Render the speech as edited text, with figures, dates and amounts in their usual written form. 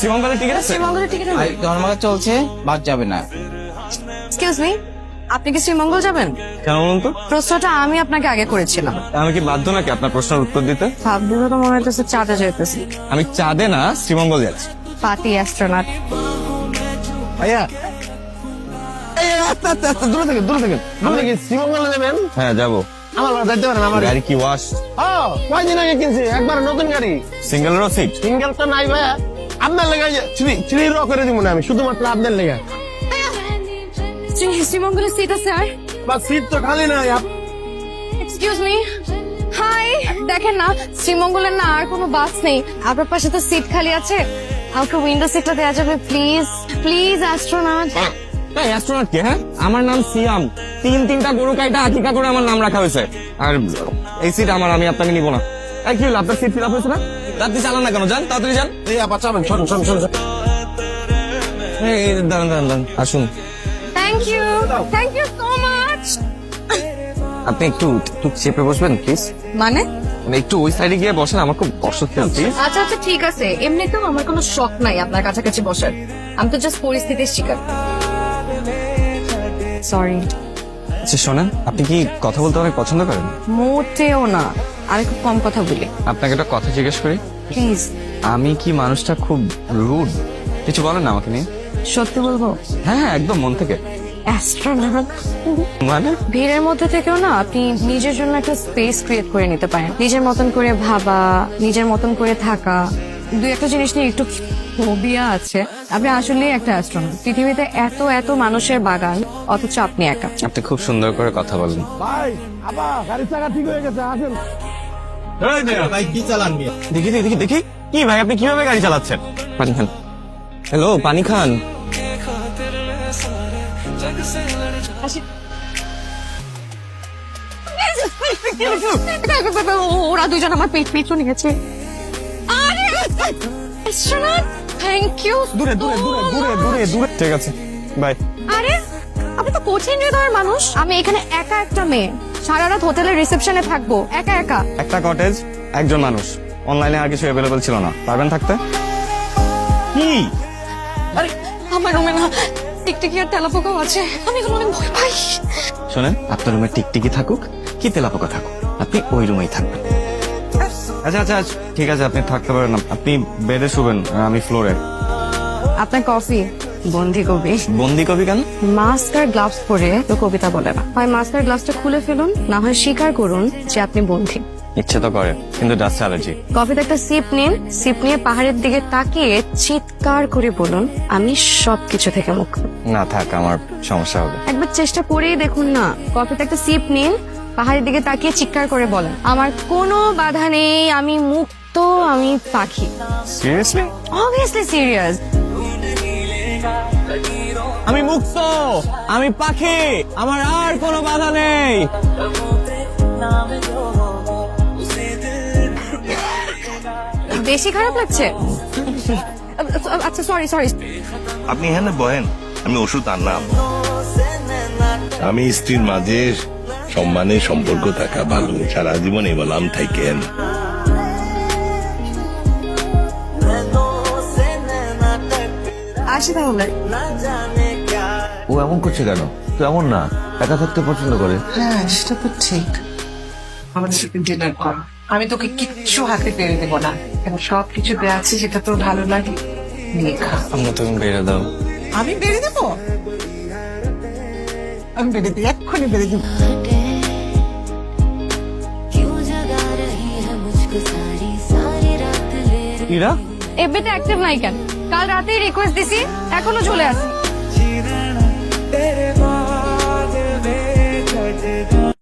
শ্রীমঙ্গলের টিকিট আছে? শ্রীমঙ্গলের টিকিট ধর্মঘট চলছে, বাদ যাবে না। এক্সকিউজ মি, আপনি কি শ্রীমঙ্গল যাবেন? কেন বলুন তো? প্রশ্নটা আমি আপনাকে আগে করেছিলাম। আমি কি বাধ্য নাকি আপনার প্রশ্নের উত্তর দিতে? ভাবলে তো মনে হইতেছে চাঁদে যেতেছি। আমি চাঁদে না, শ্রীমঙ্গল যাচ্ছি। Party astronaut. ভাইয়া দূরে থেকে আপনি কি শ্রীমঙ্গলে যাবেন? হ্যাঁ যাবো। আমার বাড়ি যাইতে পারেন আমার গাড়ি কি ওয়াশ? কয়দিন আগে কিনছি, একবার নতুন গাড়ি। সিঙ্গেলেরও সিট? সিঙ্গেল তো নাই ভাইয়া, আপনার লেগে থ্রি র করে দিব না আমি, শুধুমাত্র আপনার লেগে। শ্রীমঙ্গলের সিট আছে আর? বা সিট তো খালি নাই। এক্সকিউজ মি, হাই, দেখেন না শ্রীমঙ্গলের না আর কোনো বাস নেই, আপনার পাশে তো সিট খালি আছে, আমাকে উইন্ডো সিটটা দেওয়া যাবে প্লিজ? Please astronaut. এই অ্যাস্ট্রোনট কে? হ্যাঁ, আমার নাম সিয়াম। তিনটা গরু কাইটা আকিকা করে আমার নাম রাখা হয়েছে। আর এই সিট আমার, আমি আপনাকে নিব না। এই কি হলো, আপনার সিট ফিল আপ হয়েছে না? রাত্রি চালান না কেন? যান তাড়াতাড়ি যান। এই আপা চাবেন, শোন। এই দাঁড়ান আসুন। Thank you so much. আপনি একটু চেপে বসবেন প্লিজ। মানে? একটু ওই সাইডে গিয়ে বসেন, আমার খুব কষ্ট হচ্ছে প্লিজ। আচ্ছা ঠিক আছে, এমনিতেও আমার কোনো শখ নাই আপনার কাছাকাছি বসার, আমি তো জাস্ট পরিস্থিতির শিকার। সরি। আচ্ছা শোনেন, আপনি কি কথা বলতে অনেক পছন্দ করেন? মোটেও না, আমি খুব কম কথা বলি। আপনাকে একটা কথা জিজ্ঞেস করি। প্লিজ। আমি কি মানুষটা খুব রুড? কিছু বলেন না আমাকে নিয়ে। সত্যি বলবো? হ্যাঁ একদম মন থেকে। অ্যাস্ট্রোনট মানে? ভিড়ের মধ্যে থেকেও না আপনি নিজের জন্য একটা স্পেস ক্রিয়েট করে নিতে পারেন, নিজের মতন করে ভাবা, নিজের মতন করে থাকা। দুই একটা জিনিস নিয়ে একটু ফোবিয়া আছে। আপনি আসলে একটা অ্যাস্ট্রোনট। পৃথিবীতে এত মানুষের বাগান, অথচ আপনি একা। আপনি খুব সুন্দর করে কথা বলেন। ভাই আপা গাড়ির চাকা ঠিক হয়ে গেছে, আসেন। ভাই কি চালান? দেখি কি ভাই, আপনি কিভাবে গাড়ি চালাচ্ছেন? পানি খান। হ্যালো, পানি খান। ওরা দুজন আমার পেট নিয়েছে। Thank you. দূরে। ঠিক আছে, বাই। আরে আপনি তো কঠিন হৃদয়ের মানুষ। আমি এখানে একা একটা মেয়ে, সারা রাত হোটেলের রিসেপশনে থাকবো একা। একটা কটেজ, একজন মানুষ, অনলাইনে আর কিছু অ্যাভেলেবল ছিল না। পারবেন থাকতে? কি? আরে আমার রুমে না টিকটিকি আর তেলাপোকাও আছে, আমি এগুলো অনেক ভয় পাই। শোনেন, আপনার রুমে টিকটিকি থাকুক কি তেলাপোকা থাকুক, আপনি ওই রুমেই থাকবেন। আচ্ছা ঠিক আছে, আপনি থাকতে পারেন না। আপনি বেডে শুবেন, আর আমি ফ্লোরে। আপনার কফি বন্দি কবি। বন্দি কবি কেন? মাস্ক আর গ্লাভস পরে তো কবিতা বলে না। হয় মাস্ক আর গ্লাভসটা খুলে ফেলুন, না হয় স্বীকার করুন যে আপনি বন্দি। ইচ্ছে তো করে, কিন্তু ডাস্ট অ্যালার্জি। কফিতে একটা সিপ নিন, সিপ নিয়ে পাহাড়ের দিকে তাকিয়ে চিৎকার করে বলুন, আমি সবকিছু থেকে মুক্ত। না থাক, আমার সমস্যা হবে। একবার চেষ্টা করেই দেখুন না। কফিতে একটা সিপ নিন, পাহাড়ের দিকে তাকিয়ে চিৎকার করে বলেন, আমার কোনো বাধা নেই, আমি মুক্ত, আমি পাখি। সিরিয়াসলি? Obviously serious. আমি মুক্ত, আমি পাখি, আমার আর কোনো বাধা নেই। বেশি খারাপ লাগছে? আচ্ছা সরি। আপনি এখানে বহেন, আমি ওষুধ আনলাম। আমি স্ত্রীর মাঝে সম্মানের সম্পর্ক থাকা ভালো, সারা জীবন এই বললাম থাকেন। আসি তাহলে। ও এমন করছে কেন? তো এমন না, একা থাকতে পছন্দ করে। হ্যাঁ সেটা তো ঠিক। আমাদের সাথে ডিনার কর, আমি তোকে কিচ্ছু হাতে পেরে দেবো না, কারণ সবকিছু দেওয়া আছে যেটা তোর ভালো লাগে নিয়ে খা। আমরা তুমি বেড়ে দাও। আমি বেড়ে দেবো? আমি বেড়ে দিই, এক্ষুনি বেড়ে দিব। ইরা এফবিতে অ্যাক্টিভ নাই কেন? কাল রাতেই রিকোয়েস্ট দিছি, এখনো চলে আসি।